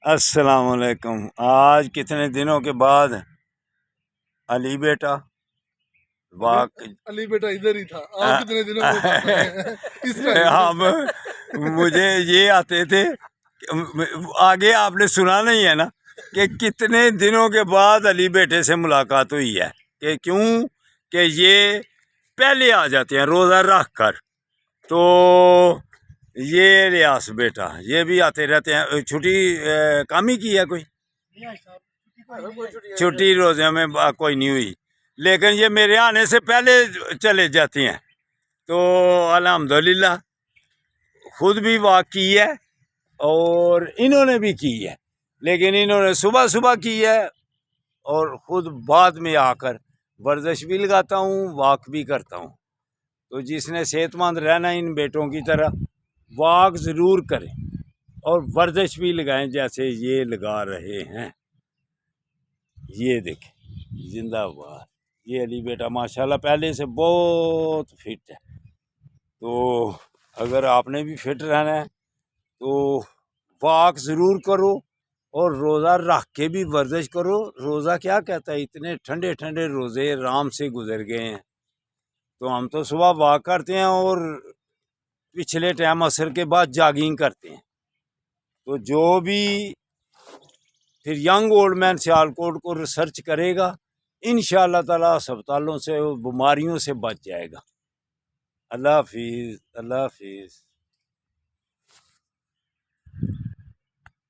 السلام علیکم۔ آج کتنے دنوں کے بعد علی بیٹا علی بیٹا ادھر ہی تھا، آپ کتنے دنوں میں ہم مجھے یہ آتے تھے آگے آپ نے سنا نہیں ہے نا کہ کتنے دنوں کے بعد علی بیٹے سے ملاقات ہوئی ہے، کہ کیوں کہ یہ پہلے آ جاتے ہیں روزہ رکھ کر، تو یہ ریاض بیٹا یہ بھی آتے رہتے ہیں۔ چھٹی کام ہی کی ہے کوئی چھٹی روزے میں کوئی نہیں ہوئی، لیکن یہ میرے آنے سے پہلے چلے جاتی ہیں، تو الحمدللہ خود بھی واک کی ہے اور انہوں نے بھی کی ہے، لیکن انہوں نے صبح صبح کی ہے اور خود بعد میں آ کر ورزش بھی لگاتا ہوں، واک بھی کرتا ہوں۔ تو جس نے صحت مند رہنا ان بیٹوں کی طرح واک ضرور کریں اور ورزش بھی لگائیں جیسے یہ لگا رہے ہیں۔ یہ دیکھیں زندہ باد، یہ علی بیٹا ماشاءاللہ پہلے سے بہت فٹ ہے، تو اگر آپ نے بھی فٹ رہنا ہے تو واک ضرور کرو اور روزہ رکھ کے بھی ورزش کرو۔ روزہ کیا کہتا ہے، اتنے ٹھنڈے ٹھنڈے روزے آرام سے گزر گئے ہیں، تو ہم تو صبح واک کرتے ہیں اور پچھلے ٹائم عصر کے بعد جاگنگ کرتے ہیں۔ تو جو بھی پھر ینگ اولڈ مین سیالکوٹ کو ریسرچ کرے گا انشاءاللہ تعالی ہسپتالوں سے بیماریوں سے بچ جائے گا۔ اللہ حافظ، اللہ حافظ۔